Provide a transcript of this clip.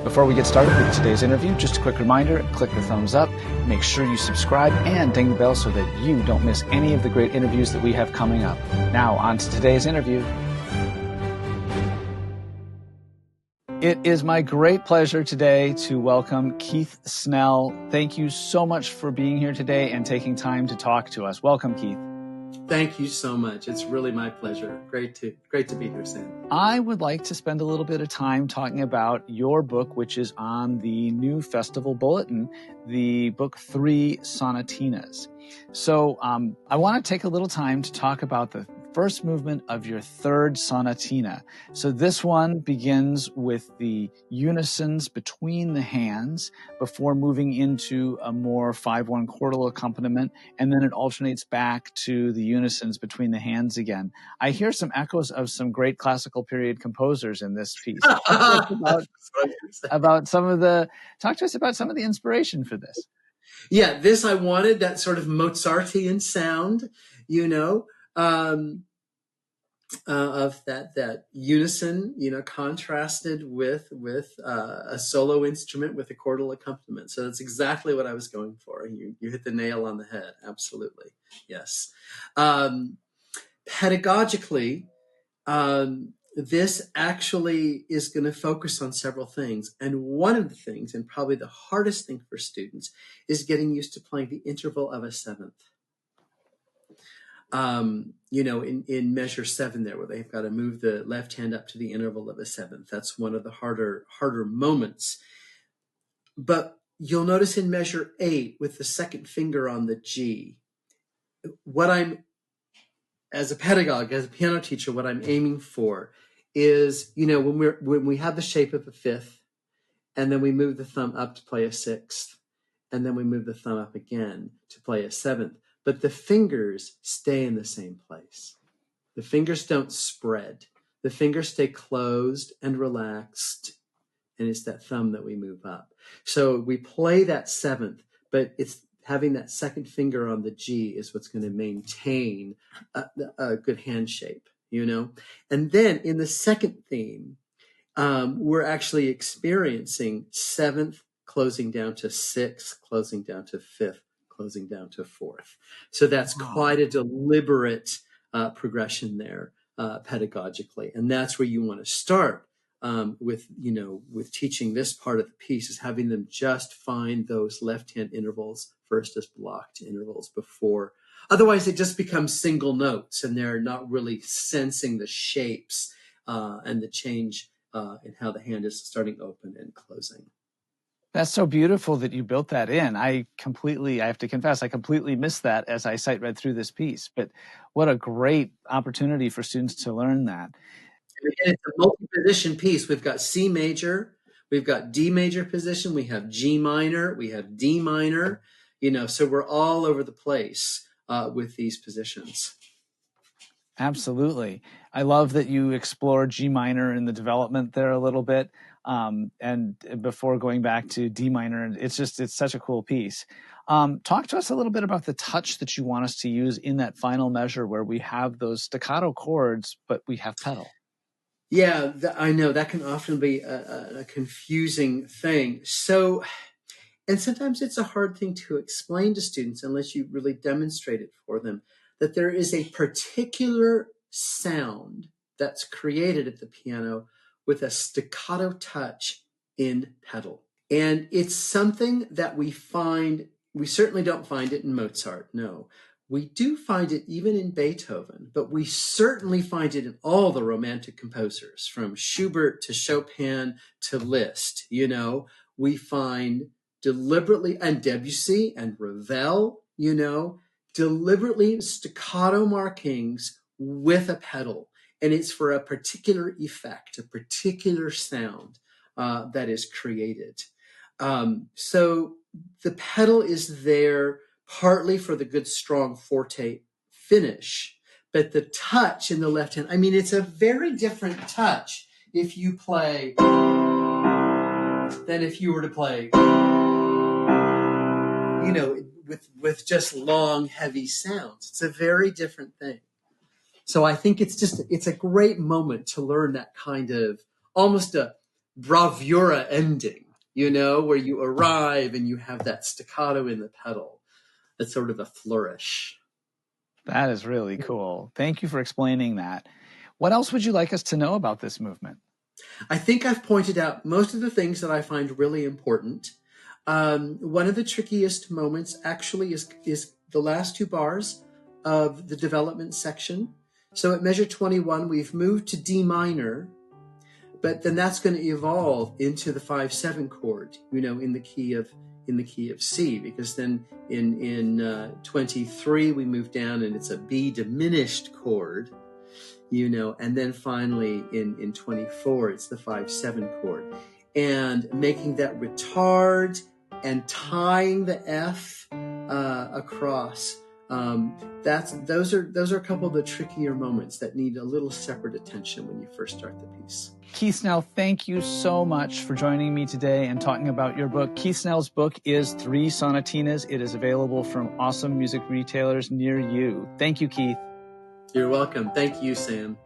Before we get started with today's interview, just a quick reminder, click the thumbs up, make sure you subscribe and ding the bell so that you don't miss any of the great interviews that we have coming up. Now, on to today's interview. It is my great pleasure today to welcome Keith Snell. Thank you so much for being here today and taking time to talk to us. Welcome, Keith. Thank you so much. It's really my pleasure. Great to be here, Sam. I would like to spend a little bit of time talking about your book, which is on the new festival bulletin, the book 3 Sonatinas. So I want to take a little time to talk about the first movement of your third sonatina. So this one begins with the unisons between the hands before moving into a more 5/1 chordal accompaniment, and then it alternates back to the unisons between the hands again. I hear some echoes of some great classical period composers in this piece. Talk to us about some of the inspiration for this. Yeah, this I wanted that sort of Mozartian sound, of that unison, contrasted with a solo instrument with a chordal accompaniment. So that's exactly what I was going for. You hit the nail on the head. Absolutely. Yes. Pedagogically, this actually is going to focus on several things. And one of the things, and probably the hardest thing for students, is getting used to playing the interval of a seventh. In measure 7 there, where they've got to move the left hand up to the interval of a seventh. That's one of the harder moments. But you'll notice in measure 8, with the second finger on the G, as a pedagogue, as a piano teacher, what I'm aiming for is, when we have the shape of a fifth, and then we move the thumb up to play a sixth, and then we move the thumb up again to play a seventh. But the fingers stay in the same place. The fingers don't spread. The fingers stay closed and relaxed, and it's that thumb that we move up. So we play that seventh, but it's having that second finger on the G is what's going to maintain a good hand shape, And then in the second theme, we're actually experiencing seventh closing down to sixth, closing down to fifth, closing down to fourth. So that's quite a deliberate progression there pedagogically. And that's where you want to start with teaching this part of the piece, is having them just find those left-hand intervals first as blocked intervals before. Otherwise, it just becomes single notes, and they're not really sensing the shapes and the change in how the hand is starting open and closing. That's so beautiful that you built that in. I have to confess, I completely missed that as I sight read through this piece. But what a great opportunity for students to learn that. And again, it's a multi-position piece. We've got C major, we've got D major position, we have G minor, we have D minor, so we're all over the place with these positions. Absolutely. I love that you explore G minor in the development there a little bit. And before going back to D minor, it's such a cool piece. Talk to us a little bit about the touch that you want us to use in that final measure where we have those staccato chords, but we have pedal. Yeah, I know that can often be a confusing thing. So, and sometimes it's a hard thing to explain to students unless you really demonstrate it for them, that there is a particular sound that's created at the piano with a staccato touch in pedal. And it's something that we certainly don't find it in Mozart, no. We do find it even in Beethoven, but we certainly find it in all the Romantic composers, from Schubert to Chopin to Liszt. We find deliberately, and Debussy and Ravel, deliberately staccato markings with a pedal. And it's for a particular effect, a particular sound that is created. So the pedal is there partly for the good, strong forte finish, but the touch in the left hand, it's a very different touch if you play than if you were to play, with just long, heavy sounds. It's a very different thing. So I think it's a great moment to learn that kind of almost a bravura ending, where you arrive and you have that staccato in the pedal. That's sort of a flourish. That is really cool. Thank you for explaining that. What else would you like us to know about this movement? I think I've pointed out most of the things that I find really important. One of the trickiest moments actually is the last two bars of the development section. So at measure 21, we've moved to D minor, but then that's going to evolve into the 5/7 chord, in the key of C, because then in 23 we move down and it's a B diminished chord, and then finally in 24 it's the 5/7 chord, and making that retard and tying the F across. Those are a couple of the trickier moments that need a little separate attention when you first start the piece. Keith Snell, thank you so much for joining me today and talking about your book. Keith Snell's book is 3 Sonatinas. It is available from awesome music retailers near you. Thank you, Keith. You're welcome. Thank you, Sam.